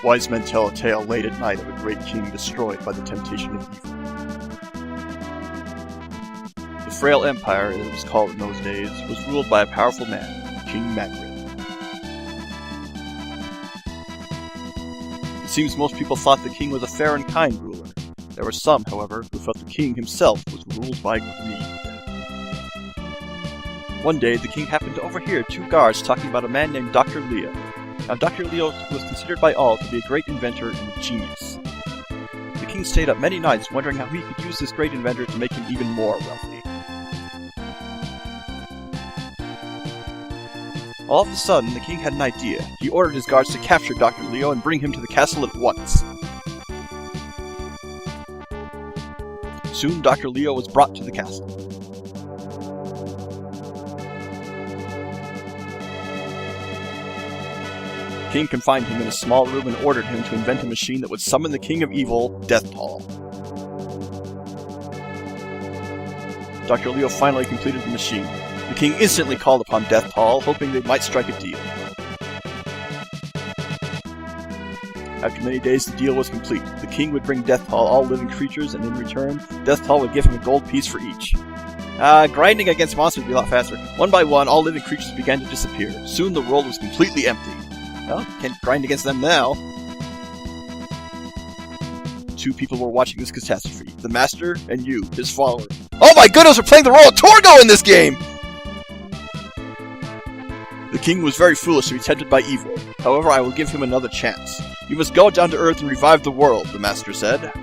Wise men tell a tale late at night of a great king destroyed by the temptation of evil. The frail empire, as it was called in those days, was ruled by a powerful man, King Magritte. It seems most people thought the king was a fair and kind ruler. There were some, however, who felt the king himself was ruled by greed. One day, the king happened to overhear two guards talking about a man named Dr. Leo. Now, Dr. Leo was considered by all to be a great inventor and a genius. The king stayed up many nights wondering how he could use this great inventor to make him even more wealthy. All of a sudden, the king had an idea. He ordered his guards to capture Dr. Leo and bring him to the castle at once. Soon, Dr. Leo was brought to the castle. The king confined him in a small room and ordered him to invent a machine that would summon the king of evil, Deathtoll. Dr. Leo finally completed the machine. The king instantly called upon Deathtoll, hoping they might strike a deal. After many days, the deal was complete. The king would bring Deathtoll all living creatures, and in return, Deathtoll would give him a gold piece for each. Grinding against monsters would be a lot faster. One by one, all living creatures began to disappear. Soon the world was completely empty. Well, can't grind against them now. Two people were watching this catastrophe. The Master and you, his follower. Oh my goodness, we're playing the role of Torgo in this game! The king was very foolish to be tempted by evil. However, I will give him another chance. You must go down to Earth and revive the world, the Master said.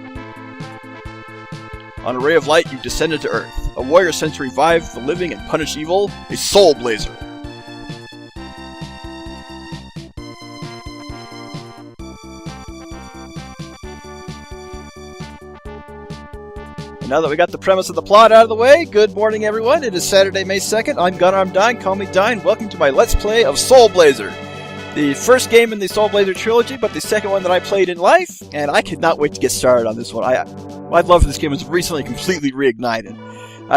On a ray of light, you descended to Earth. A warrior sent to revive the living and punish evil, a soul blazer. Now that we got the premise of the plot out of the way, good morning everyone. It is Saturday, May 2nd. I'm Gunarm Dyne. Call me Dyne. Welcome to my Let's Play of Soul Blazer. The first game in the Soul Blazer trilogy, but the second one that I played in life, and I could not wait to get started on this one. My love for this game was recently completely reignited.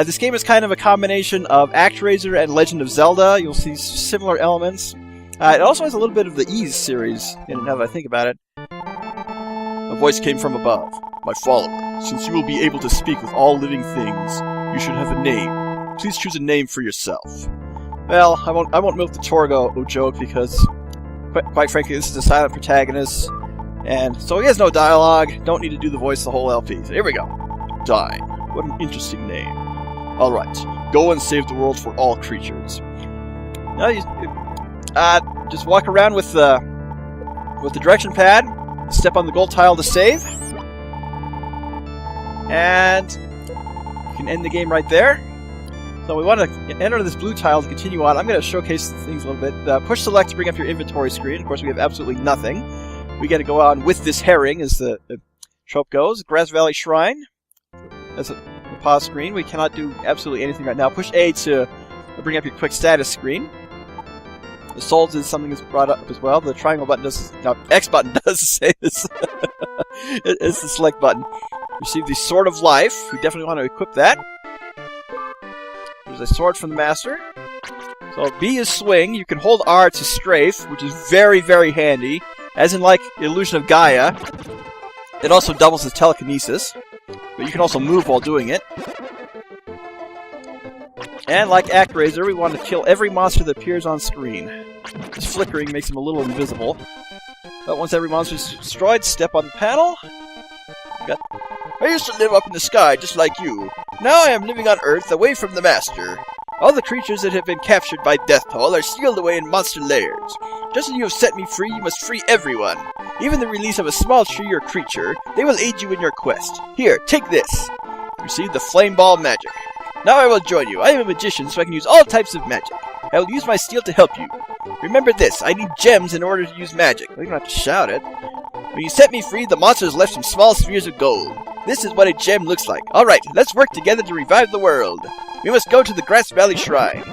This game is kind of a combination of ActRaiser and Legend of Zelda. You'll see similar elements. It also has a little bit of the Ys series in it, now that I think about it. A voice came from above. My follower. Since you will be able to speak with all living things, you should have a name. Please choose a name for yourself. Well, I won't milk the Torgo joke because, quite frankly, this is a silent protagonist, and so he has no dialogue. Don't need to do the voice the whole LP. So here we go. Dyne. What an interesting name. All right, go and save the world for all creatures. Now you just walk around with the direction pad. Step on the gold tile to save. And you can end the game right there. So we want to enter this blue tile to continue on. I'm going to showcase things a little bit. Push select to bring up your inventory screen. Of course, we have absolutely nothing. We got to go on with this herring, as the trope goes. Grass Valley Shrine. That's the pause screen. We cannot do absolutely anything right now. Push A to bring up your quick status screen. The souls is something that's brought up as well. The triangle button does... No, X button does say this. It's the select button. Receive the Sword of Life. We definitely want to equip that. There's a sword from the Master. So B is swing. You can hold R to strafe, which is very, very handy. As in, like, Illusion of Gaia. It also doubles as telekinesis. But you can also move while doing it. And like ActRaiser, we want to kill every monster that appears on screen. This flickering makes them a little invisible. But once every monster is destroyed, step on the panel. I used to live up in the sky, just like you. Now I am living on Earth, away from the Master. All the creatures that have been captured by Deathtoll are sealed away in monster lairs. Just as you have set me free, you must free everyone. Even the release of a small tree or creature, they will aid you in your quest. Here, take this. Receive the Flame Ball magic. Now I will join you. I am a magician, so I can use all types of magic. I will use my steel to help you. Remember this, I need gems in order to use magic. We don't have to shout it. When you set me free, the monsters left some small spheres of gold. This is what a gem looks like. Alright, let's work together to revive the world. We must go to the Grass Valley Shrine.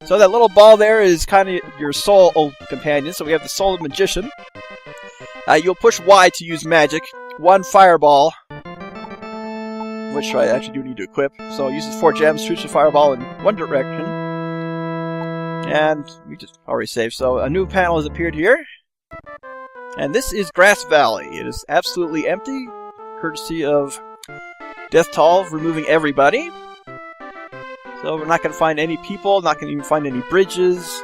So that little ball there is kind of your soul companion. So we have the Soul of Magician. You'll push Y to use magic. One fireball, which I actually do need to equip. So it uses 4 gems, shoots a fireball in one direction. And we just already saved. So a new panel has appeared here. And this is Grass Valley. It is absolutely empty, courtesy of Deathtoll removing everybody. So we're not going to find any people, not going to even find any bridges,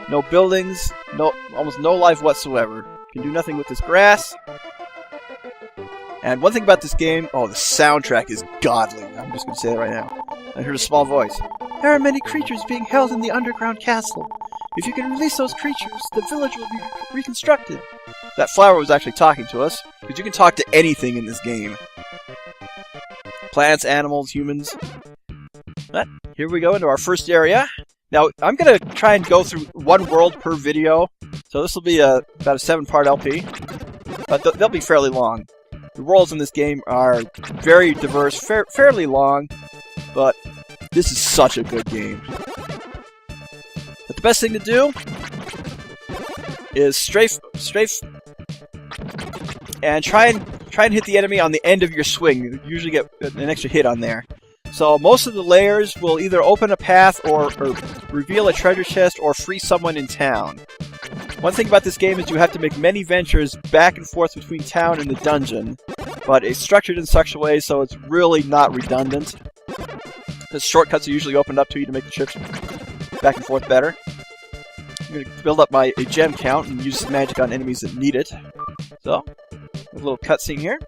no buildings, almost no life whatsoever. You can do nothing with this grass. And one thing about this game, oh, the soundtrack is godly. I'm just going to say that right now. I heard a small voice. There are many creatures being held in the underground castle. If you can release those creatures, the village will be reconstructed. That flower was actually talking to us, because you can talk to anything in this game. Plants, animals, humans. But here we go into our first area. Now, I'm going to try and go through one world per video, so this will be about a 7-part LP, but they'll be fairly long. The worlds in this game are very diverse, fairly long, but this is such a good game. But the best thing to do is strafe and try and hit the enemy on the end of your swing. You usually get an extra hit on there. So most of the layers will either open a path or reveal a treasure chest or free someone in town. One thing about this game is you have to make many ventures back and forth between town and the dungeon, but it's structured in such a way so it's really not redundant. The shortcuts are usually opened up to you to make the trips back and forth better. I'm going to build up my gem count and use some magic on enemies that need it. So, a little cutscene here.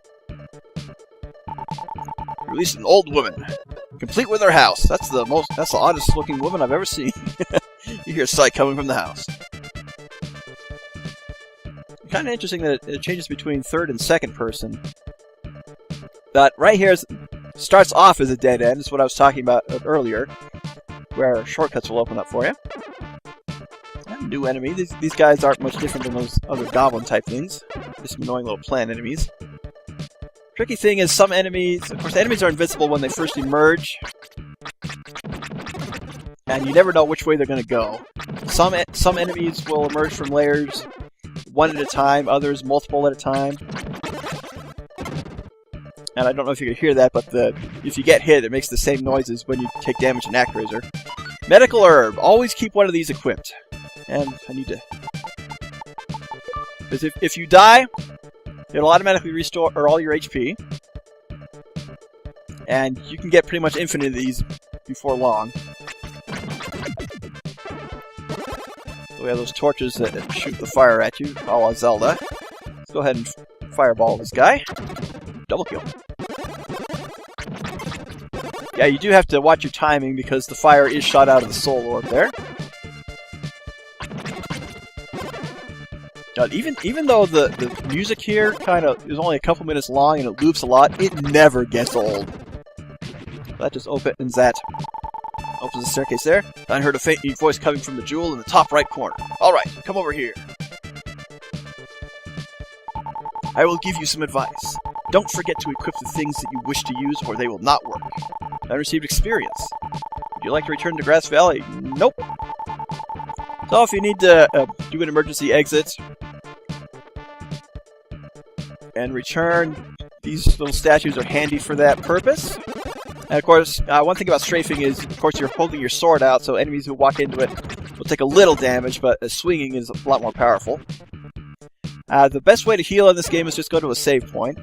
Release an old woman, complete with her house. That's the oddest looking woman I've ever seen. You hear a sigh coming from the house. Kind of interesting that it changes between third and second person. But right here starts off as a dead end. It's what I was talking about earlier, where shortcuts will open up for you. And new enemy. These guys aren't much different than those other goblin type things. Just some annoying little plant enemies. Tricky thing is some enemies, of course, enemies are invincible when they first emerge, and you never know which way they're going to go. Some enemies will emerge from layers one at a time, others multiple at a time. And I don't know if you can hear that, but if you get hit, it makes the same noises when you take damage in Actraiser. Medical herb. Always keep one of these equipped. And I need to... Because if you die, it'll automatically restore all your HP. And you can get pretty much infinite of these before long. So we have those torches that shoot the fire at you, a la Zelda. Let's go ahead and fireball this guy. Double kill. Yeah, you do have to watch your timing because the fire is shot out of the soul orb there. Even though the music here kind of is only a couple minutes long and it loops a lot, it never gets old. That just opens the staircase there. I heard a faint voice coming from the jewel in the top right corner. Alright, come over here. I will give you some advice. Don't forget to equip the things that you wish to use or they will not work. I received experience. Would you like to return to Grass Valley? Nope. So if you need to do an emergency exit and return, these little statues are handy for that purpose. And of course, one thing about strafing is, of course, you're holding your sword out, so enemies who walk into it will take a little damage, but swinging is a lot more powerful. The best way to heal in this game is just go to a save point.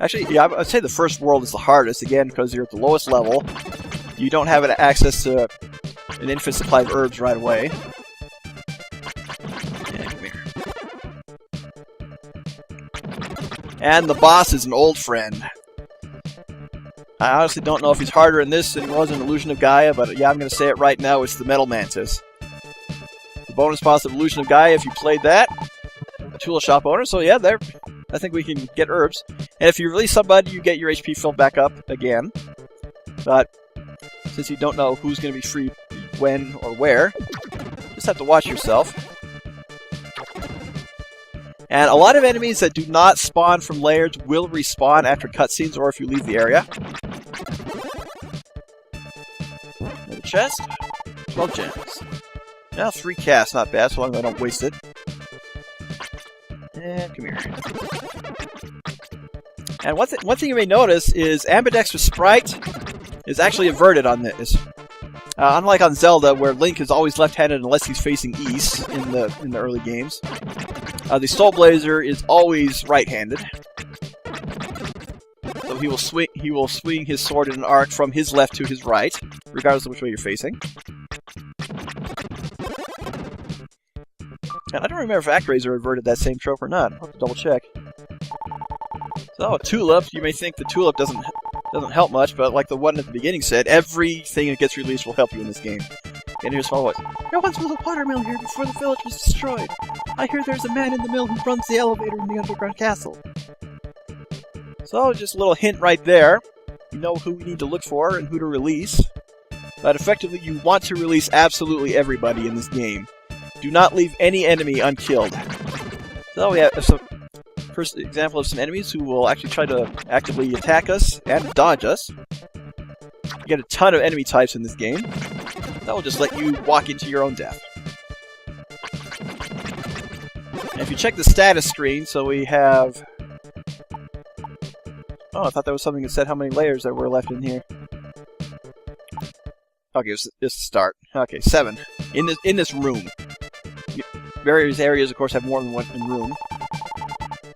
Actually, yeah, I'd say the first world is the hardest, again, because you're at the lowest level. You don't have access to an infinite supply of herbs right away. Yeah, come here. And the boss is an old friend. I honestly don't know if he's harder in this than he was in Illusion of Gaia, but yeah, I'm going to say it right now, it's the Metal Mantis. The bonus boss of Illusion of Gaia, if you played that, a tool shop owner, so yeah, there. I think we can get herbs. And if you release somebody, you get your HP filled back up again. But since you don't know who's going to be free when or where, just have to watch yourself. And a lot of enemies that do not spawn from layers will respawn after cutscenes or if you leave the area. Another chest. 12 gems. Now 3 casts, not bad, so long as I don't waste it. And come here. And one thing you may notice is ambidextrous sprite is actually averted on this. Unlike on Zelda, where Link is always left-handed unless he's facing east in the early games, the Soul Blazer is always right-handed. So he will swing his sword in an arc from his left to his right, regardless of which way you're facing. And I don't remember if ActRaiser reverted that same trope or not. I'll have to double check. So, Tulip, you may think the Tulip doesn't help much, but like the one at the beginning said, everything that gets released will help you in this game. And here's my voice. There once was a water mill here before the village was destroyed. I hear there's a man in the mill who runs the elevator in the underground castle. So, just a little hint right there. You know who we need to look for and who to release. But effectively, you want to release absolutely everybody in this game. Do not leave any enemy unkilled. So we have some first example of some enemies who will actually try to actively attack us and dodge us. You get a ton of enemy types in this game. That will just let you walk into your own death. And if you check the status screen, so we have... Oh, I thought there was something that said how many layers there were left in here. Okay, it's the start. Okay, 7. In this room. Various areas, of course, have more than one room.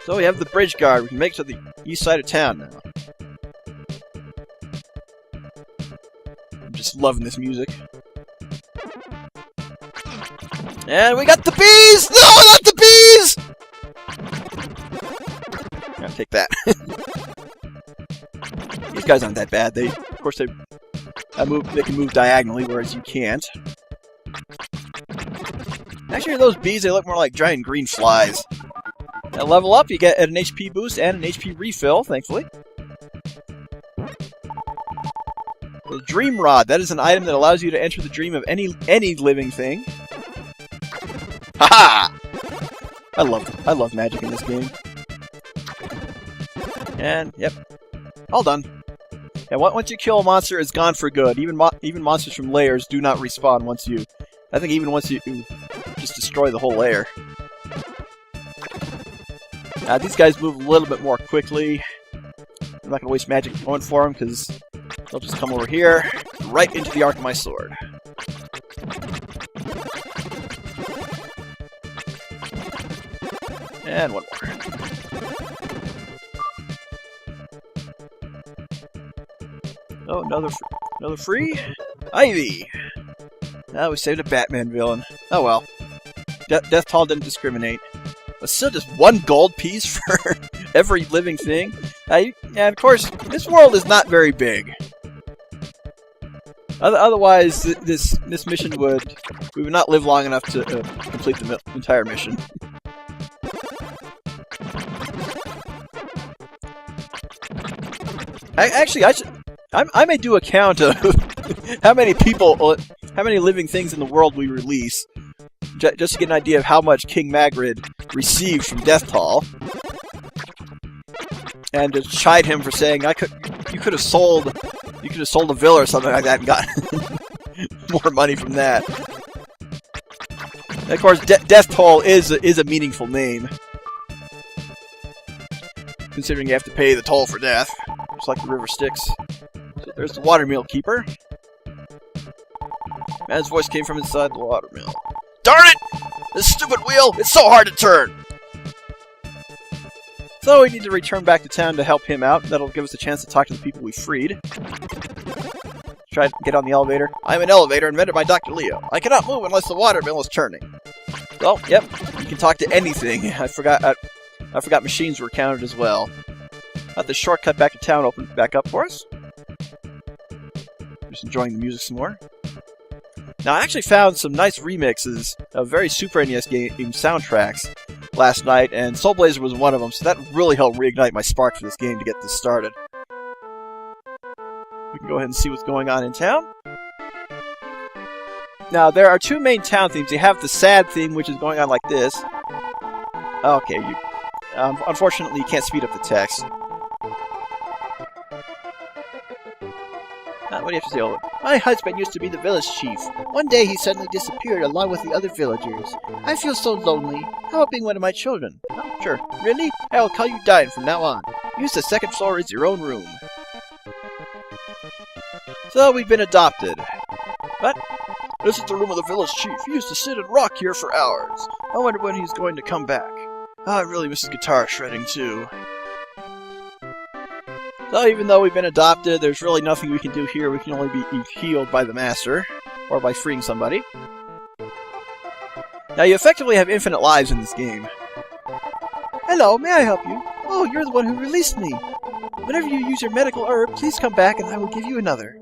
So we have the bridge guard. We can make it to the east side of town now. I'm just loving this music. And we got the bees! No, not the bees! I'll take that. These guys aren't that bad. Of course, they can move diagonally, whereas you can't. Actually, those bees, they look more like giant green flies. At level up, you get an HP boost and an HP refill, thankfully. The Dream Rod, that is an item that allows you to enter the dream of any living thing. Haha! I love magic in this game. And, yep. All done. And once you kill a monster, it's gone for good. Even monsters from layers do not respawn once you... I think even once you just destroy the whole layer. These guys move a little bit more quickly. I'm not going to waste magic going for them, because they'll just come over here, right into the arc of my sword. And one more. Oh, another free? Ivy! Now we saved a Batman villain. Oh well. Deathtoll didn't discriminate. But still just 1 gold piece for every living thing? And of course, this world is not very big. Otherwise, this mission we would not live long enough to complete the entire mission. I may do a count of how many living things in the world we release, just to get an idea of how much King Magrid received from Deathtoll, and to chide him for saying you could have sold a villa or something like that and got more money from that. And of course, Deathtoll is a meaningful name, considering you have to pay the toll for death, just like the river Styx. So there's the watermill keeper. Man's voice came from inside the watermill. Darn it! This stupid wheel! It's so hard to turn! So we need to return back to town to help him out. That'll give us a chance to talk to the people we freed. Try to get on the elevator. I'm an elevator invented by Dr. Leo. I cannot move unless the watermill is turning. So, yep, you can talk to anything. I forgot machines were counted as well. Got the shortcut back to town opened back up for us. Just enjoying the music some more. Now, I actually found some nice remixes of very Super NES game soundtracks last night, and Soul Blazer was one of them, so that really helped reignite my spark for this game to get this started. We can go ahead and see what's going on in town. Now, there are 2 main town themes. You have the sad theme, which is going on like this. Okay, unfortunately, you can't speed up the text. What do you have to say? Oh, my husband used to be the village chief. One day he suddenly disappeared along with the other villagers. I feel so lonely. How about being one of my children? Oh, sure. Really? I will call you Dyne from now on. Use the 2nd floor as your own room. So we've been adopted. But This is the room of the village chief. He used to sit and rock here for hours. I wonder when he's going to come back. I really miss his guitar shredding, too. So even though we've been adopted, there's really nothing we can do here. We can only be healed by the master, or by freeing somebody. Now you effectively have infinite lives in this game. Hello, may I help you? Oh, you're the one who released me. Whenever you use your medical herb, please come back and I will give you another.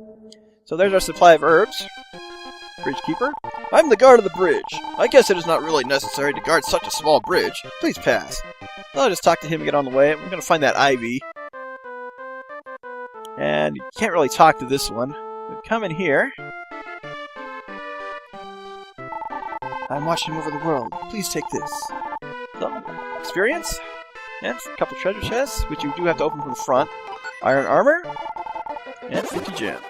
So there's our supply of herbs. Bridge keeper. I'm the guard of the bridge. I guess it is not really necessary to guard such a small bridge. Please pass. I'll just talk to him and get on the way. We're going to find that ivy. And you can't really talk to this one. But come in here. I'm watching over the world. Please take this. So, experience. And a couple treasure chests, which you do have to open from the front. Iron armor. And 50 gems.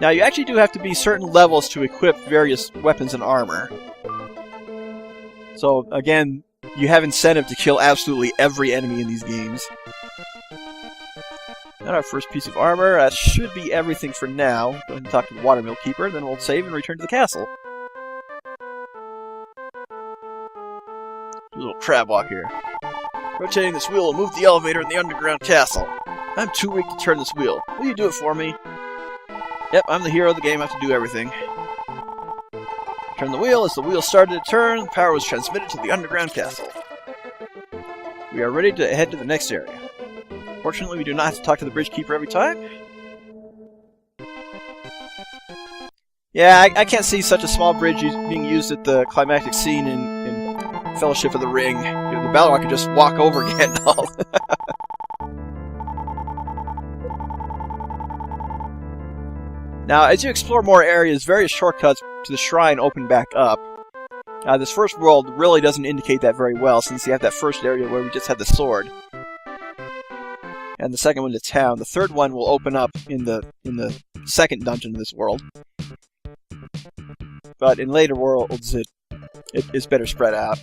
Now, you actually do have to be certain levels to equip various weapons and armor. So, again, you have incentive to kill absolutely every enemy in these games. And our first piece of armor. That should be everything for now. Go ahead and talk to the watermill keeper, then we'll save and return to the castle. Do a little crab walk here. Rotating this wheel will move the elevator in the underground castle. I'm too weak to turn this wheel. Will you do it for me? Yep, I'm the hero of the game. I have to do everything. Turn the wheel. As the wheel started to turn, the power was transmitted to the underground castle. We are ready to head to the next area. Fortunately, we do not have to talk to the bridge keeper every time. Yeah, I can't see such a small bridge being used at the climactic scene in Fellowship of the Ring. The Balrog could just walk over Gandalf. Now, as you explore more areas, various shortcuts to the shrine open back up. This first world really doesn't indicate that very well, since you have that first area where we just had the sword. And the second one, the town. The third one will open up in the second dungeon of this world. But in later worlds, it's better spread out.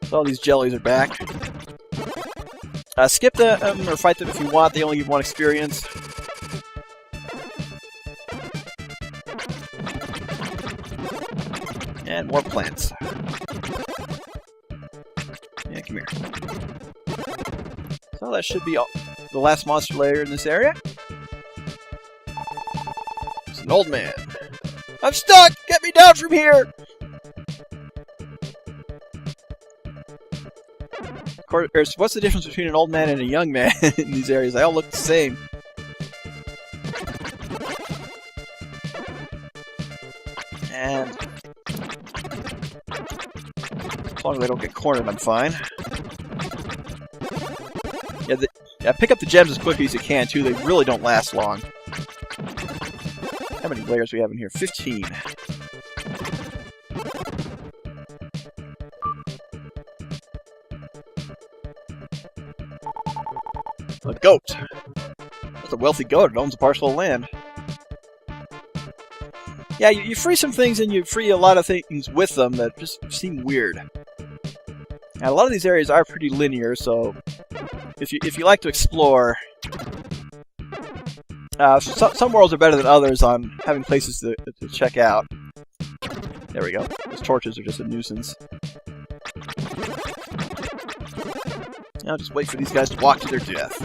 So all these jellies are back. Skip them or fight them if you want. They only give one experience. And more plants. Yeah, come here. So that should be the last monster layer in this area. It's an old man. I'm stuck! Get me down from here! Of course, what's the difference between an old man and a young man in these areas? They all look the same. And as long as I don't get cornered, I'm fine. Yeah, pick up the gems as quickly as you can, too. They really don't last long. How many layers do we have in here? 15. A goat. That's a wealthy goat. It owns a parcel of land. Yeah, you free some things and you free a lot of things with them that just seem weird. Now, a lot of these areas are pretty linear, so if you like to explore, some worlds are better than others on having places to check out. There we go. Those torches are just a nuisance. Now just wait for these guys to walk to their death.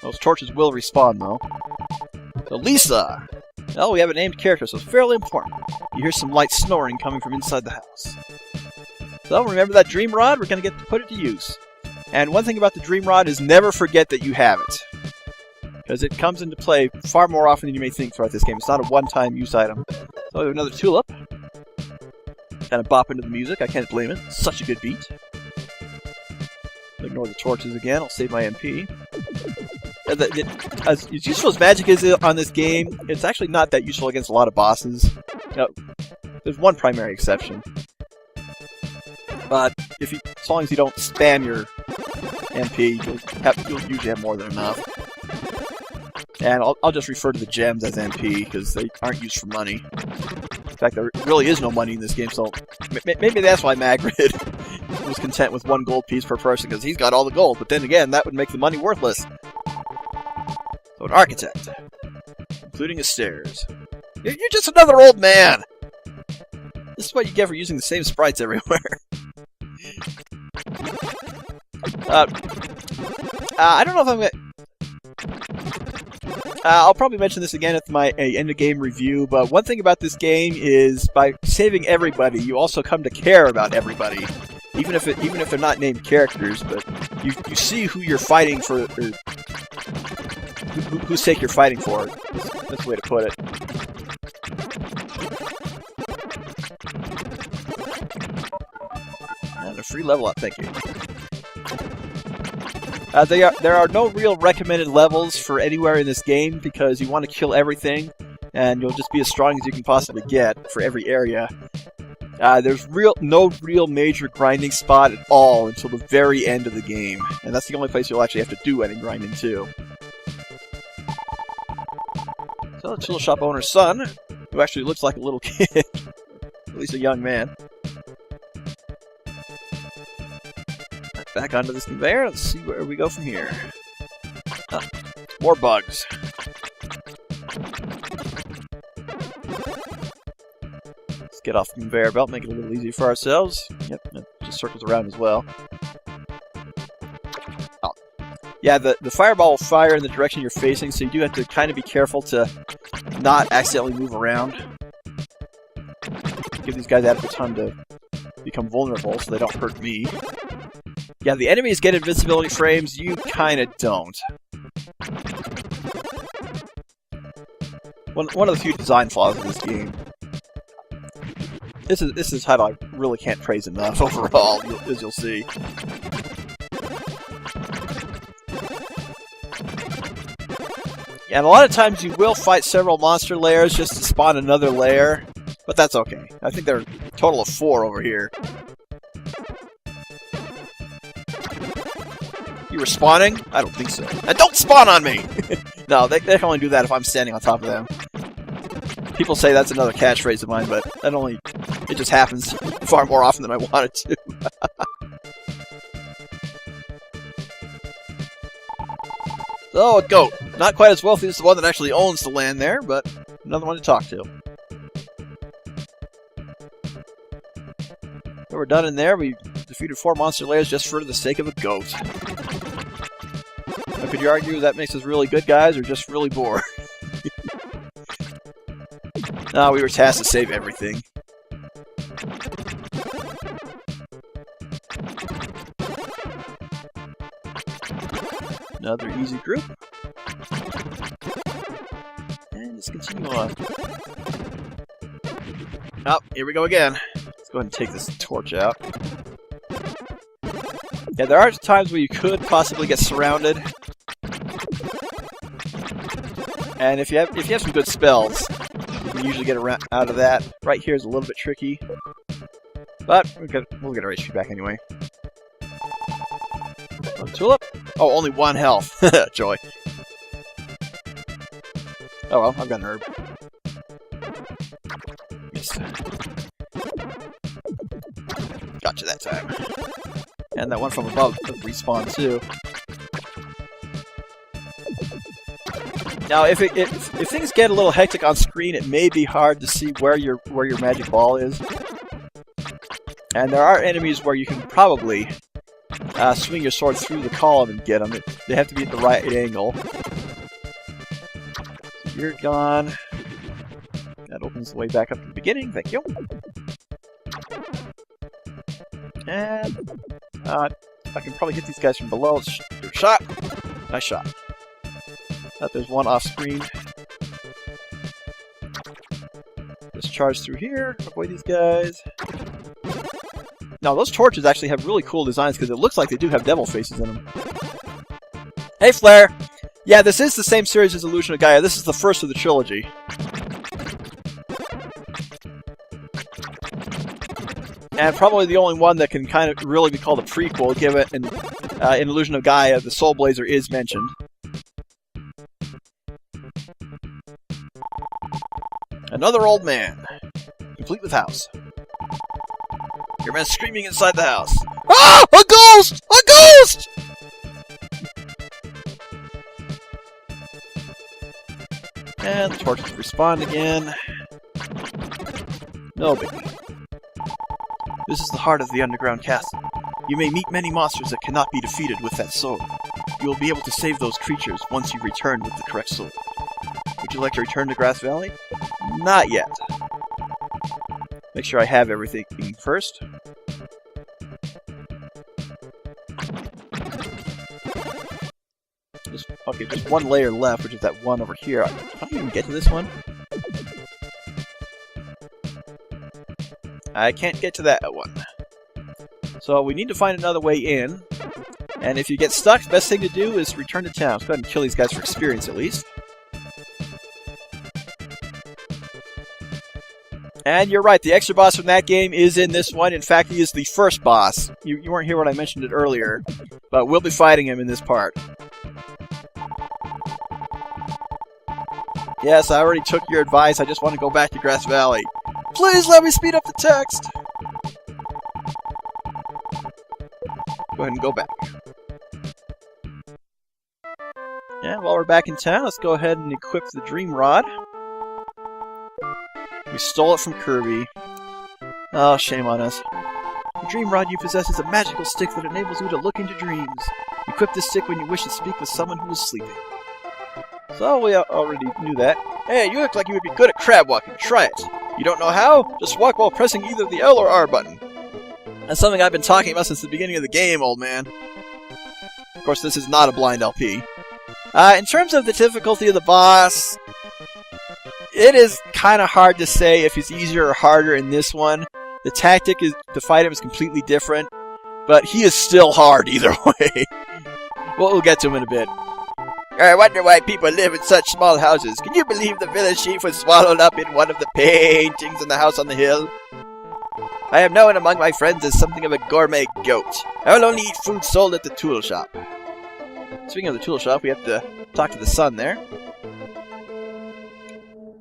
Those torches will respawn, though. So Lisa! Well, we have a named character, so it's fairly important. You hear some light snoring coming from inside the house. So, remember that dream rod? We're going to get to put it to use. And one thing about the dream rod is never forget that you have it. Because it comes into play far more often than you may think throughout this game. It's not a one-time use item. So we have another tulip. Kind of bop into the music. I can't blame it. Such a good beat. Ignore the torches again. I'll save my MP. As useful as magic is on this game, it's actually not that useful against a lot of bosses. There's one primary exception. But as long as you don't spam your MP, you'll usually have more than enough. And I'll just refer to the gems as MP, because they aren't used for money. In fact, there really is no money in this game, so maybe that's why Magrid was content with 1 gold piece per person because he's got all the gold. But then again, that would make the money worthless. So an architect, including his stairs. You're just another old man! This is what you get for using the same sprites everywhere. I don't know if I'm gonna... I'll probably mention this again at my end-of-game review, but one thing about this game is by saving everybody, you also come to care about everybody. Even if they're not named characters, but you see who you're fighting for, or whose sake you're fighting for. That's the way to put it. And a free level up, thank you. There are no real recommended levels for anywhere in this game because you want to kill everything, and you'll just be as strong as you can possibly get for every area. There's no real major grinding spot at all until the very end of the game, and that's the only place you'll actually have to do any grinding too. So the tool shop owner's son, who actually looks like a little kid, at least a young man. Back onto this conveyor, let's see where we go from here. More bugs. Let's get off the conveyor belt, make it a little easier for ourselves. Yep, it just circles around as well. Oh. Yeah, the fireball will fire in the direction you're facing, so you do have to kind of be careful to not accidentally move around. Give these guys adequate time to become vulnerable so they don't hurt me. Yeah, the enemies get invincibility frames, you kinda don't. One of the few design flaws of this game. This is how I really can't praise enough overall, as you'll see. Yeah, and a lot of times you will fight several monster layers just to spawn another layer, but that's okay. I think there are a total of 4 over here. You were spawning? I don't think so. And don't spawn on me! No, they can only do that if I'm standing on top of them. People say that's another catchphrase of mine, but it just happens far more often than I want it to. So, a goat. Not quite as wealthy as the one that actually owns the land there, but another one to talk to. So we're done in there. We defeated 4 monster layers just for the sake of a goat. Now, could you argue that makes us really good guys or just really bored? No, we were tasked to save everything. Another easy group. And let's continue on. Oh, here we go again. Let's go ahead and take this torch out. Yeah, there are times where you could possibly get surrounded. And if you have some good spells, you can usually get out of that. Right here is a little bit tricky. But we'll get our HP back anyway. Oh, tulip? Oh, only 1 health. Joy. Oh well, I've got an herb. Yes. Gotcha that time. And that one from above could respawn too. Now, if things get a little hectic on screen, it may be hard to see where your magic ball is. And there are enemies where you can probably swing your sword through the column and get them. They have to be at the right angle. So you're gone. That opens the way back up to the beginning. Thank you. And I can probably hit these guys from below. Let's do a shot. Nice shot. There's one off screen. Just charge through here. Avoid these guys. Now, those torches actually have really cool designs because it looks like they do have devil faces in them. Hey, Flare! Yeah, this is the same series as Illusion of Gaia. This is the first of the trilogy. And probably the only one that can kind of really be called a prequel, given in Illusion of Gaia, the Soul Blazer is mentioned. Another old man, complete with house. Your man screaming inside the house. Ah! A ghost! A ghost! And the torches respawn again. No biggie. This is the heart of the underground castle. You may meet many monsters that cannot be defeated with that sword. You will be able to save those creatures once you return with the correct sword. Would you like to return to Grass Valley? Not yet. Make sure I have everything first. Okay, just one layer left, which is that one over here. Can I even get to this one? I can't get to that one. So we need to find another way in. And if you get stuck, the best thing to do is return to town. Let's go ahead and kill these guys for experience at least. And you're right, the extra boss from that game is in this one. In fact, he is the first boss. You weren't here when I mentioned it earlier, but we'll be fighting him in this part. Yes, I already took your advice. I just want to go back to Grass Valley. Please let me speed up the text! Go ahead and go back. And while we're back in town, let's go ahead and equip the Dream Rod. We stole it from Kirby. Oh, shame on us. The Dream Rod you possess is a magical stick that enables you to look into dreams. Equip this stick when you wish to speak with someone who is sleeping. So, we already knew that. Hey, you look like you would be good at crab walking. Try it. You don't know how? Just walk while pressing either the L or R button. That's something I've been talking about since the beginning of the game, old man. Of course, this is not a blind LP. In terms of the difficulty of the boss, it is kind of hard to say if it's easier or harder in this one. The tactic to fight him is completely different, but he is still hard either way. We'll get to him in a bit. I wonder why people live in such small houses. Can you believe the village chief was swallowed up in one of the paintings in the house on the hill? I am known among my friends as something of a gourmet goat. I will only eat food sold at the tool shop. Speaking of the tool shop, we have to talk to the son there.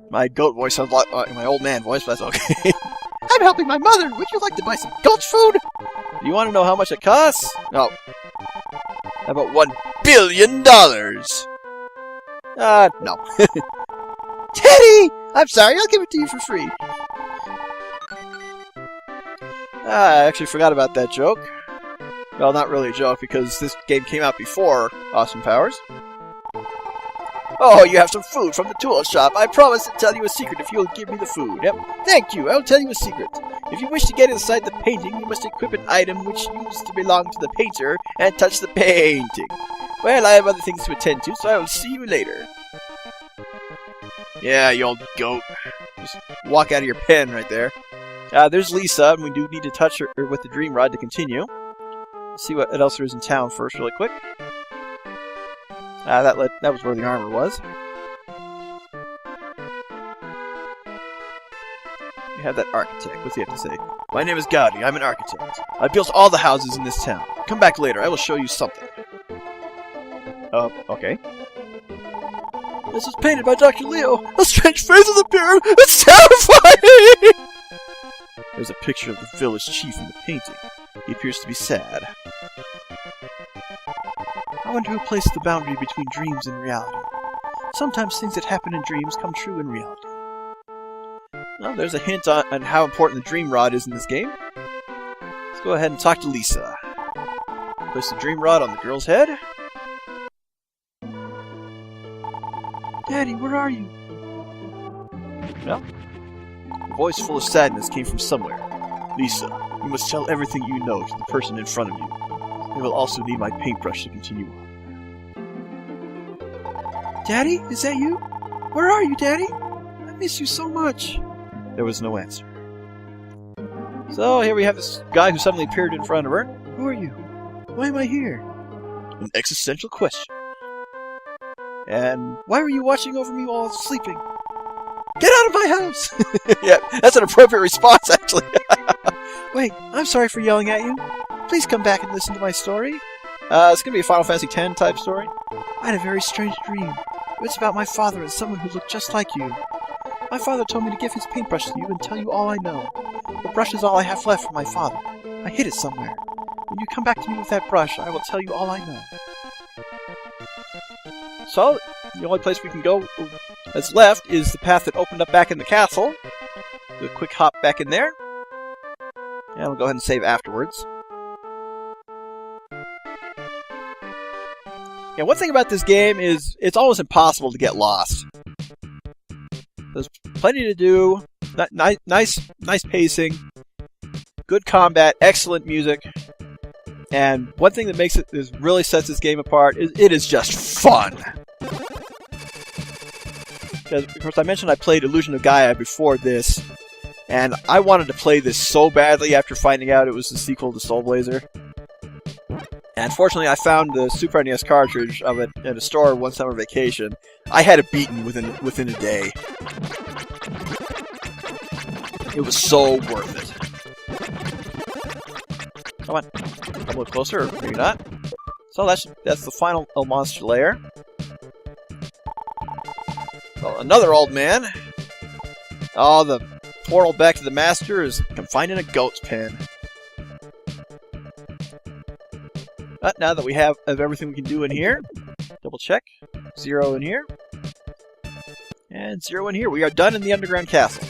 My goat voice sounds like my old man voice, but that's okay. I'm helping my mother. Would you like to buy some goat food? Do you want to know how much it costs? No. How about $1 billion? No. Teddy! I'm sorry, I'll give it to you for free. I actually forgot about that joke. Well, not really a joke, because this game came out before Austin Powers. Oh, you have some food from the tool shop. I promise to tell you a secret if you'll give me the food. Yep. Thank you, I'll tell you a secret. If you wish to get inside the painting, you must equip an item which used to belong to the painter and touch the painting. Well, I have other things to attend to, so I will see you later. Yeah, you old goat. Just walk out of your pen right there. There's Lisa, and we do need to touch her with the Dream Rod to continue. Let's see what else there is in town first, really quick. That was where the armor was. We have that architect. What's he have to say? My name is Gaudi. I'm an architect. I built all the houses in this town. Come back later. I will show you something. Okay. This was painted by Dr. Leo. A strange face has appeared. It's terrifying! There's a picture of the village chief in the painting. He appears to be sad. I wonder who placed the boundary between dreams and reality. Sometimes things that happen in dreams come true in reality. Well, there's a hint on how important the Dream Rod is in this game. Let's go ahead and talk to Lisa. Place the Dream Rod on the girl's head. Daddy, where are you? Well, a voice full of sadness came from somewhere. Lisa, you must tell everything you know to the person in front of you. I will also need my paintbrush to continue on. Daddy, is that you? Where are you, Daddy? I miss you so much. There was no answer. So here we have this guy who suddenly appeared in front of her. Who are you? Why am I here? An existential question. And why were you watching over me while I was sleeping? Get out of my house! Yeah, that's an appropriate response, actually. Wait, I'm sorry for yelling at you. Please come back and listen to my story. It's going to be a Final Fantasy X type story. I had a very strange dream. It's about my father and someone who looked just like you. My father told me to give his paintbrush to you and tell you all I know. The brush is all I have left from my father. I hid it somewhere. When you come back to me with that brush, I will tell you all I know. So, the only place we can go that's left is the path that opened up back in the castle. Do a quick hop back in there. And we'll go ahead and save afterwards. Yeah, one thing about this game is it's almost impossible to get lost. There's plenty to do. Nice pacing. Good combat. Excellent music. And one thing that makes it really sets this game apart is it is just fun. Because, of course, I mentioned I played Illusion of Gaia before this, and I wanted to play this so badly after finding out it was the sequel to Soul Blazer. And fortunately, I found the Super NES cartridge of it at a store one summer vacation. I had it beaten within a day. It was so worth it. Come on, come a little closer, or maybe not. So that's the final monster lair. So another old man. Oh, the portal back to the master is confined in a goat's pen. But now that we have everything we can do in here, double check. 0 in here. And 0 in here. We are done in the underground castle.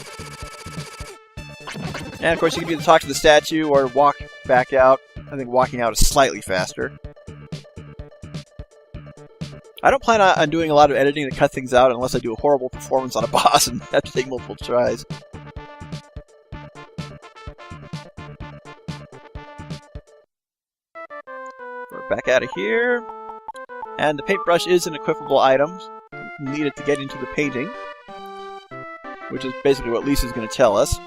And of course you can either talk to the statue or walk back out. I think walking out is slightly faster. I don't plan on doing a lot of editing to cut things out unless I do a horrible performance on a boss and have to take multiple tries. We're back out of here. And the paintbrush is an equipable item. You need it to get into the painting. Which is basically what Lisa's going to tell us.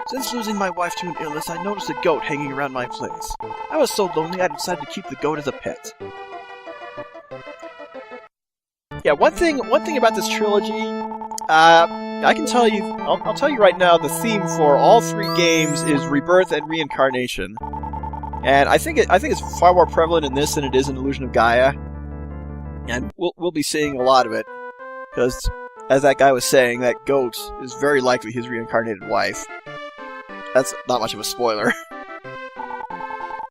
Since losing my wife to an illness, I noticed a goat hanging around my place. I was so lonely I decided to keep the goat as a pet. Yeah, one thing about this trilogy, I can tell you, I'll tell you right now, the theme for all 3 games is rebirth and reincarnation, and I think it's far more prevalent in this than it is in Illusion of Gaia, and we'll be seeing a lot of it, because as that guy was saying, that goat is very likely his reincarnated wife. That's not much of a spoiler.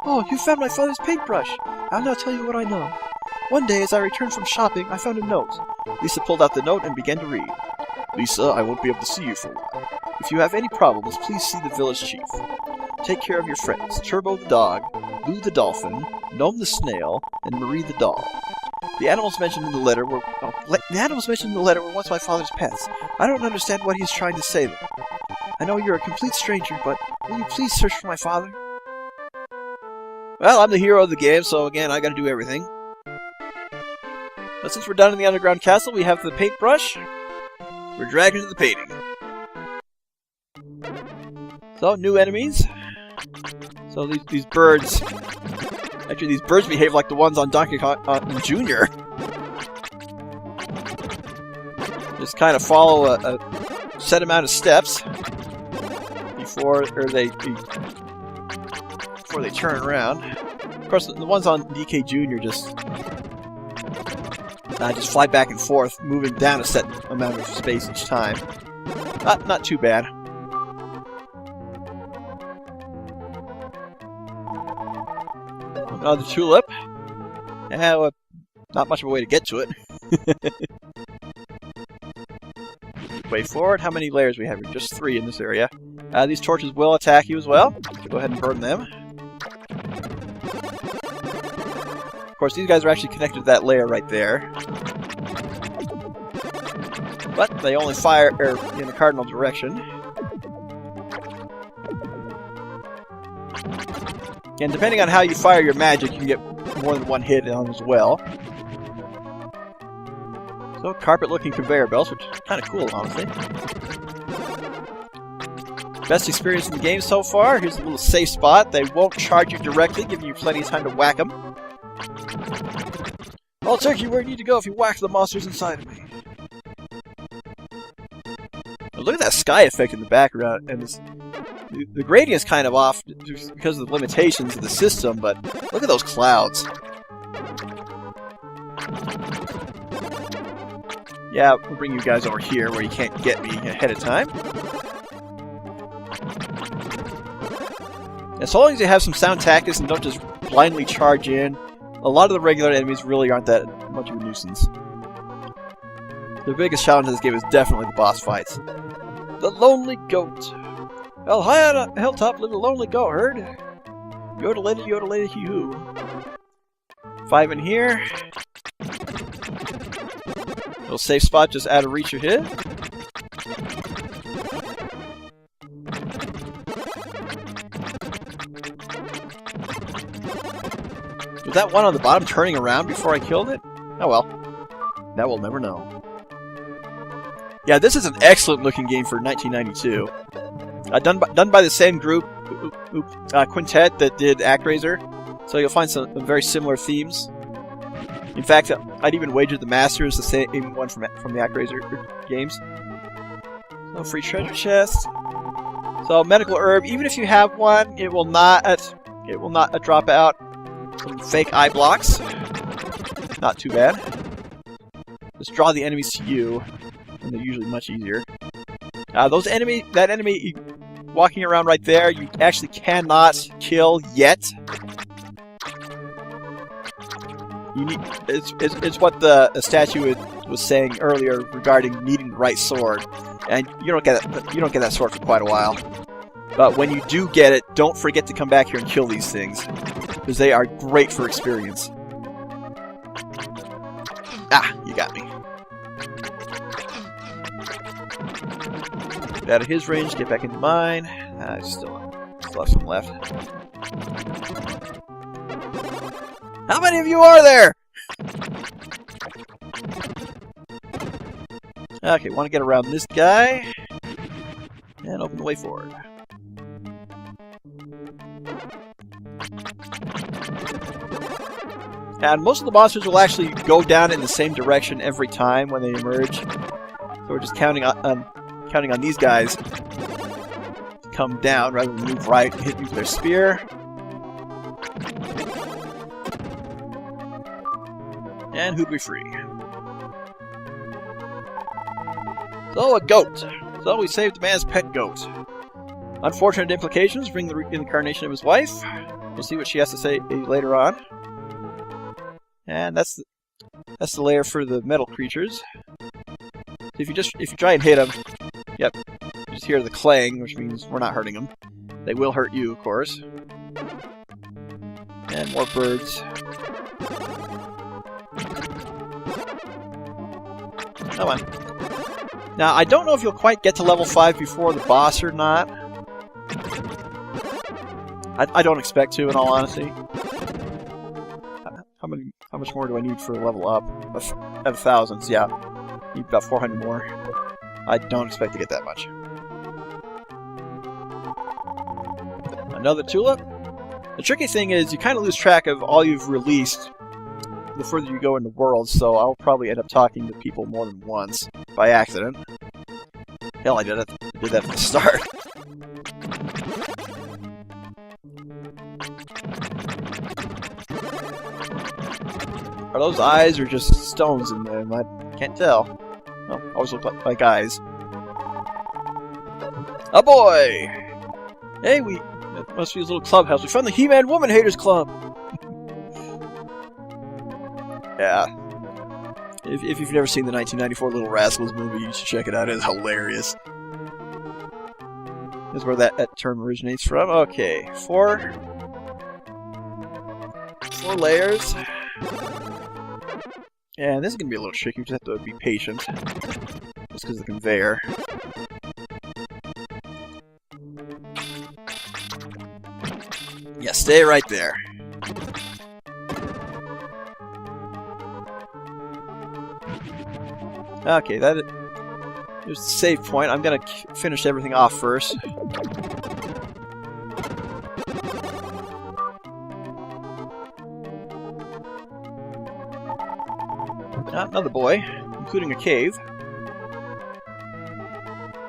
Oh, you found my father's paintbrush! I'll now tell you what I know. One day, as I returned from shopping, I found a note. Lisa pulled out the note and began to read. Lisa, I won't be able to see you for a while. If you have any problems, please see the village chief. Take care of your friends, Turbo the dog, Lou the dolphin, Gnome the snail, and Marie the doll. The animals mentioned in the letter were once my father's pets. I don't understand what he's trying to say though. I know you're a complete stranger, but will you please search for my father? Well, I'm the hero of the game, so again, I gotta do everything. But since we're done in the underground castle, we have the paintbrush. We're dragged into the painting. So, new enemies. So these birds... Actually, these birds behave like the ones on Donkey Kong Jr. Just kind of follow a set amount of steps before they turn around. Of course, the ones on DK Jr. just fly back and forth, moving down a set amount of space each time. Not too bad. Another tulip. Well, not much of a way to get to it. Way forward. How many layers we have here? Just 3 in this area. These torches will attack you as well, so go ahead and burn them. Of course, these guys are actually connected to that layer right there. But they only fire in the cardinal direction. And depending on how you fire your magic, you can get more than one hit on as well. So, carpet-looking conveyor belts, which is kind of cool, honestly. Best experience in the game so far. Here's a little safe spot. They won't charge you directly, giving you plenty of time to whack them. I'll take you where you need to go if you whack the monsters inside of me. Now, look at that sky effect in the background, and the gradient's kind of off because of the limitations of the system, but look at those clouds. Yeah, we'll bring you guys over here where you can't get me ahead of time. As long as you have some sound tactics and don't just blindly charge in, a lot of the regular enemies really aren't that much of a nuisance. The biggest challenge of this game is definitely the boss fights. The Lonely Goat. Well, high on a hilltop lived a lonely goat herd. Yodelada, yodelada, hee-hoo. 5 in here. Little safe spot just out of reach of hit. Was that one on the bottom turning around before I killed it? Oh well. That we'll never know. Yeah, this is an excellent looking game for 1992. Done by the same group, Quintet, that did ActRaiser. So you'll find some very similar themes. In fact, I'd even wager the Master is the same one from the ActRaiser games. So free treasure chest. So medical herb, even if you have one, it will not drop out some fake eye blocks. Not too bad. Just draw the enemies to you, and they're usually much easier. That enemy walking around right there, you actually cannot kill yet. It's what the statue was saying earlier regarding needing the right sword, and you don't get that sword for quite a while. But when you do get it, don't forget to come back here and kill these things, because they are great for experience. Ah, you got me. Get out of his range, get back into mine. Still have some left. How many of you are there? Okay, want to get around this guy and open the way forward. And most of the monsters will actually go down in the same direction every time when they emerge. So we're just counting on these guys to come down rather than move right and hit you with their spear. And who'd we free? So, a goat. So we saved the man's pet goat. Unfortunate implications bring the reincarnation of his wife. We'll see what she has to say later on. And that's the layer for the metal creatures. So if you try and hit them, yep, you just hear the clang, which means we're not hurting them. They will hurt you, of course. And more birds. Come on. Now, I don't know if you'll quite get to level 5 before the boss or not. I don't expect to, in all honesty. How much more do I need for a level up? Out of thousands, yeah. Need about 400 more. I don't expect to get that much. Another tulip. The tricky thing is you kind of lose track of all you've released the further you go in the world, so I'll probably end up talking to people more than once by accident. Hell, I did that from the start. Are those eyes or just stones in there? I can't tell. Oh, always look like eyes. A boy! Hey, that must be his little clubhouse. We found the He-Man Woman Haters Club! Yeah. If you've never seen the 1994 Little Rascals movie, you should check it out. It's hilarious. This is where that term originates from. Okay, four layers. And this is going to be a little tricky. You just have to be patient. Just because of the conveyor. Yeah, stay right there. Okay, here's the save point. I'm going to finish everything off first. Another boy, including a cave.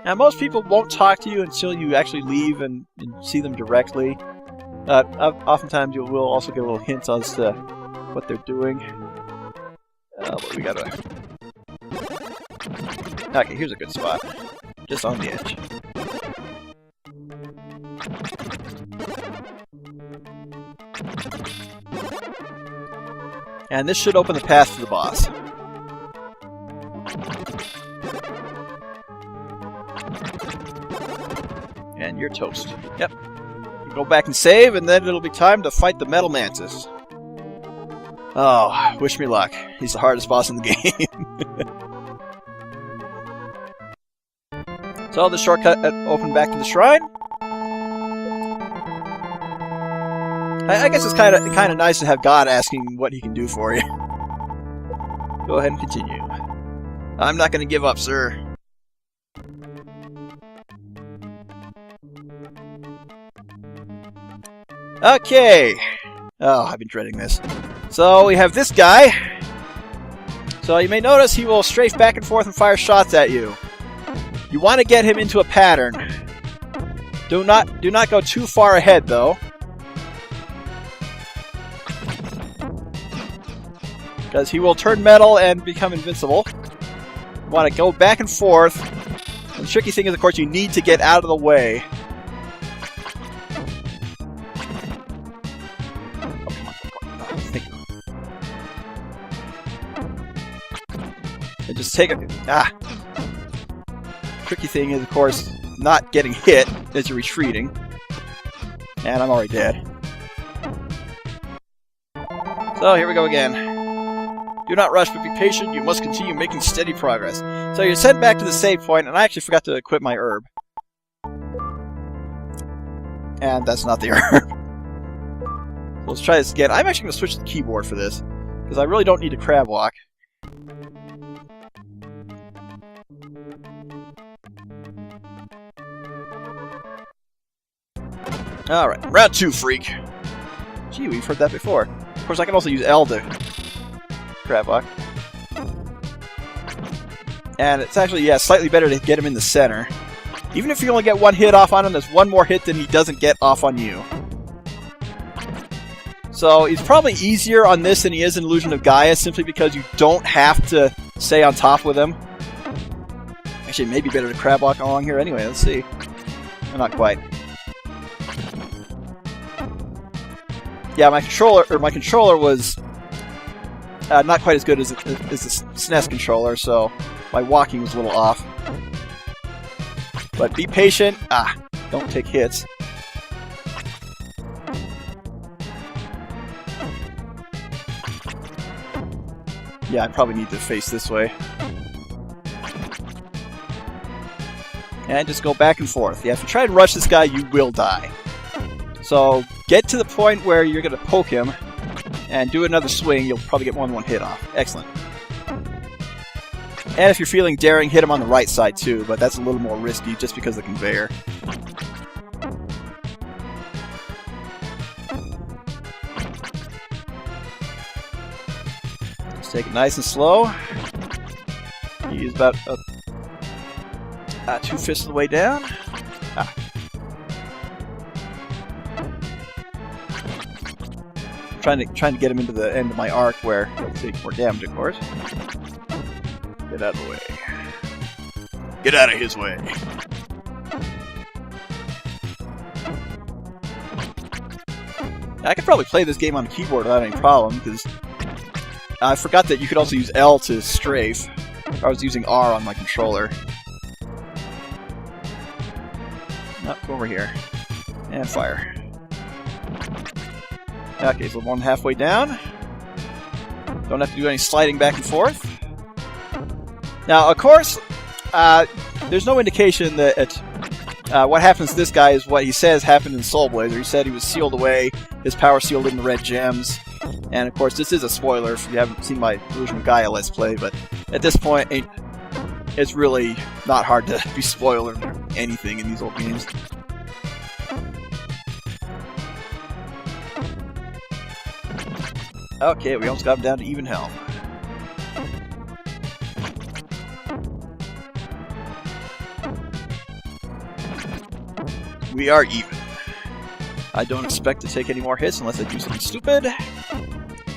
Now, most people won't talk to you until you actually leave and see them directly. Oftentimes, you will also get a little hint as to what they're doing. But we gotta... Okay, here's a good spot. Just on the edge. And this should open the path to the boss. And you're toast. Yep. You go back and save, and then it'll be time to fight the Metal Mantis. Oh, wish me luck. He's the hardest boss in the game. So the shortcut opened back to the shrine. I guess it's kind of nice to have God asking what he can do for you. Go ahead and continue. I'm not going to give up, sir. Okay. Oh, I've been dreading this. So we have this guy. So you may notice he will strafe back and forth and fire shots at you. You want to get him into a pattern. Do not go too far ahead, though. Because he will turn metal and become invincible. You want to go back and forth. And the tricky thing is, of course, you need to get out of the way. And just take it. Ah! Tricky thing is, of course, not getting hit as you're retreating. And I'm already dead. So, here we go again. Do not rush, but be patient. You must continue making steady progress. So you're sent back to the save point, and I actually forgot to equip my herb. And that's not the herb. So let's try this again. I'm actually going to switch to the keyboard for this, because I really don't need to crab walk. Alright, round 2, freak. Gee, we've heard that before. Of course, I can also use L to crab walk. And it's actually, yeah, slightly better to get him in the center. Even if you only get one hit off on him, there's one more hit than he doesn't get off on you. So he's probably easier on this than he is in Illusion of Gaia, simply because you don't have to stay on top with him. Actually, it may be better to crab walk along here anyway. Let's see. No, not quite. Yeah, my controller was not quite as good as the SNES controller, so my walking was a little off. But be patient. Don't take hits. Yeah, I probably need to face this way. And just go back and forth. Yeah, if you try and rush this guy, you will die. So, get to the point where you're going to poke him, and do another swing, you'll probably get more than one hit off. Excellent. And if you're feeling daring, hit him on the right side too, but that's a little more risky just because of the conveyor. Let's take it nice and slow. He's about 2/5 of the way down. Trying to get him into the end of my arc where he'll take more damage, of course. Get out of the way. Get out of his way. I could probably play this game on the keyboard without any problem, because I forgot that you could also use L to strafe. I was using R on my controller. Go over here. And fire. Okay, so one halfway down. Don't have to do any sliding back and forth. Now, of course, there's no indication that what happens to this guy is what he says happened in Soul Blazer. He said he was sealed away, his power sealed in the red gems. And, of course, this is a spoiler if you haven't seen my Illusion of Gaia Let's Play, but at this point, it's really not hard to be spoiling anything in these old games. Okay, we almost got him down to even health. We are even. I don't expect to take any more hits unless I do something stupid.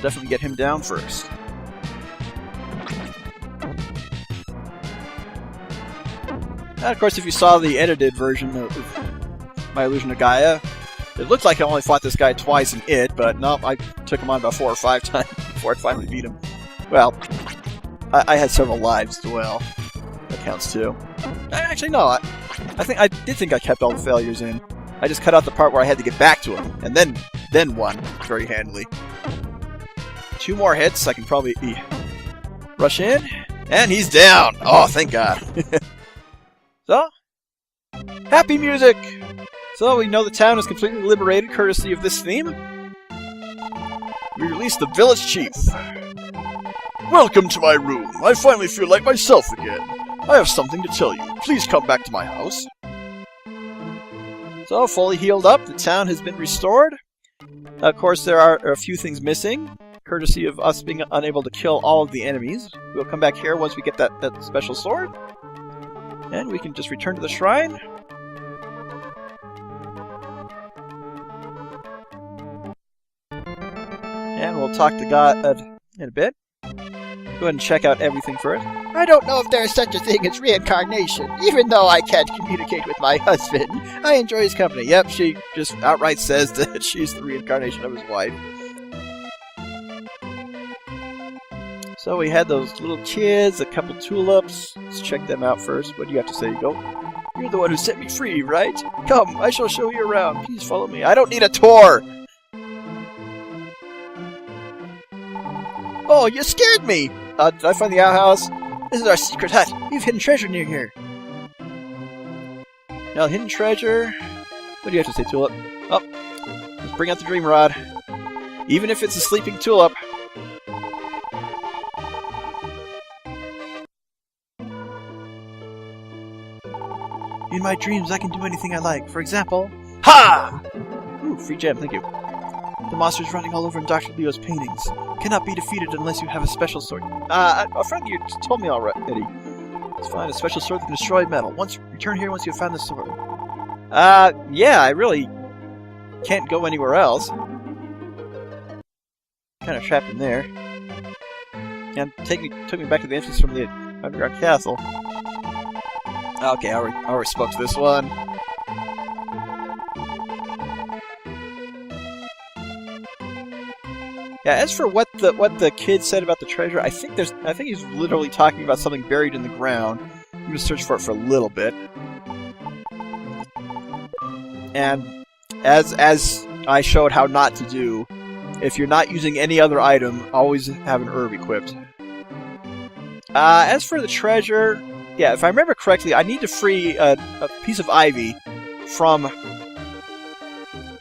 Definitely get him down first. And of course, if you saw the edited version of my Illusion of Gaia, It looked like I only fought this guy twice in it, but no, I took him on about 4 or 5 times before I finally beat him. Well, I had several lives as well. That counts too. Actually, no. I did think I kept all the failures in. I just cut out the part where I had to get back to him, and then won very handily. 2 more hits. I can probably rush in, and he's down. Oh, thank God. So, happy music. So we know the town is completely liberated, courtesy of this theme. We release the village chief. Welcome to my room. I finally feel like myself again. I have something to tell you. Please come back to my house. So, fully healed up, the town has been restored. Of course, there are a few things missing, courtesy of us being unable to kill all of the enemies. We'll come back here once we get that special sword. And we can just return to the shrine. And we'll talk to God in a bit. Go ahead and check out everything first. I don't know if there is such a thing as reincarnation, even though I can't communicate with my husband. I enjoy his company. Yep, she just outright says that she's the reincarnation of his wife. So we had those little kids, a couple tulips. Let's check them out first. What do you have to say, Go? You're the one who set me free, right? Come, I shall show you around. Please follow me. I don't need a tour! Oh, you scared me! Did I find the outhouse? This is our secret hut. We've hidden treasure near here. Now, hidden treasure... What do you have to say, Tulip? Oh, let's bring out the dream rod. Even if it's a sleeping tulip. In my dreams, I can do anything I like. For example... Ha! Ooh, free gem, thank you. The monsters running all over in Dr. Leo's paintings cannot be defeated unless you have a special sword. A friend of you told me already. Let's find a special sword that can destroy metal. Return here once you've found the sword. Yeah, I really can't go anywhere else. Kind of trapped in there. And took me back to the entrance from the underground castle. Okay, I already spoke to this one. Yeah, as for what the kid said about the treasure, I think he's literally talking about something buried in the ground. I'm gonna search for it for a little bit. And as I showed how not to do, if you're not using any other item, always have an herb equipped. As for the treasure, yeah, if I remember correctly, I need to free a piece of ivy from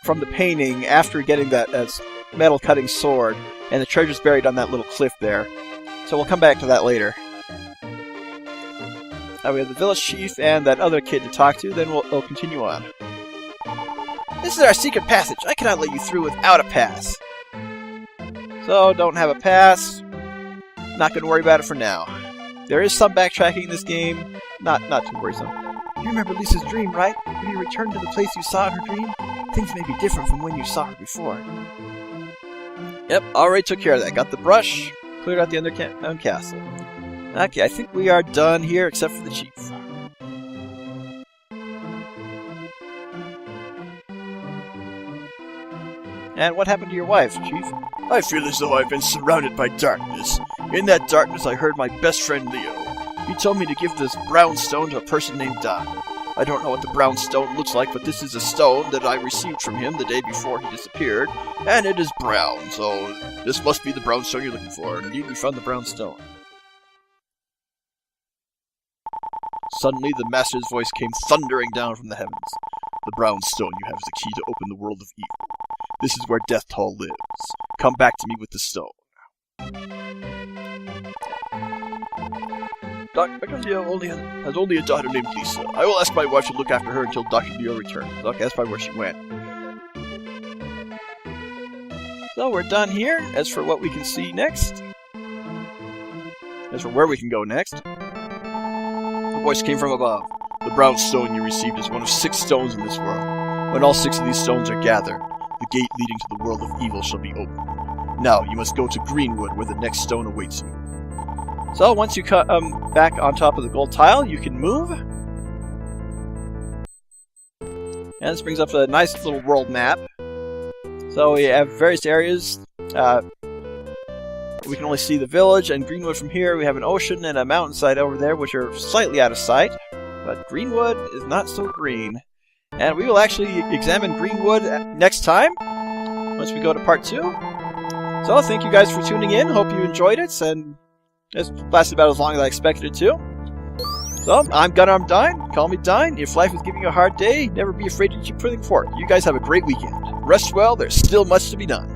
the painting after getting that metal cutting sword, and the treasure's buried on that little cliff there. So we'll come back to that later. We have the village chief and that other kid to talk to, then we'll continue on. This is our secret passage. I cannot let you through without a pass. So, don't have a pass. Not going to worry about it for now. There is some backtracking in this game. Not too worrisome. You remember Lisa's dream, right? When you return to the place you saw in her dream, things may be different from when you saw her before. Yep, already took care of that. Got the brush, cleared out the underground castle. Okay, I think we are done here, except for the chief. And what happened to your wife, Chief? I feel as though I've been surrounded by darkness. In that darkness, I heard my best friend Leo. He told me to give this brown stone to a person named Dyne. I don't know what the brown stone looks like, but this is a stone that I received from him the day before he disappeared, and it is brown, so this must be the brown stone you're looking for. Indeed, we found the brown stone. Suddenly, the Master's voice came thundering down from the heavens. The brown stone you have is the key to open the world of evil. This is where Deathtoll lives. Come back to me with the stone. Dr. Leo has only a daughter named Lisa. I will ask my wife to look after her until Dr. Leo returns. Okay, that's probably where she went. So we're done here. As for what we can see next, as for where we can go next, the voice came from above. The brown stone you received is one of 6 stones in this world. When all 6 of these stones are gathered, the gate leading to the world of evil shall be opened. Now, you must go to Greenwood, where the next stone awaits you. So, once you come back on top of the gold tile, you can move. And this brings up a nice little world map. So we have various areas. We can only see the village and Greenwood from here. We have an ocean and a mountainside over there, which are slightly out of sight. But Greenwood is not so green. And we will actually examine Greenwood next time, once we go to part 2. So thank you guys for tuning in. Hope you enjoyed it, and it's lasted about as long as I expected it to. So, I'm Gunarm Dyne. Call me Dyne. If life is giving you a hard day, never be afraid to keep pushing forward. You guys have a great weekend. Rest well, there's still much to be done.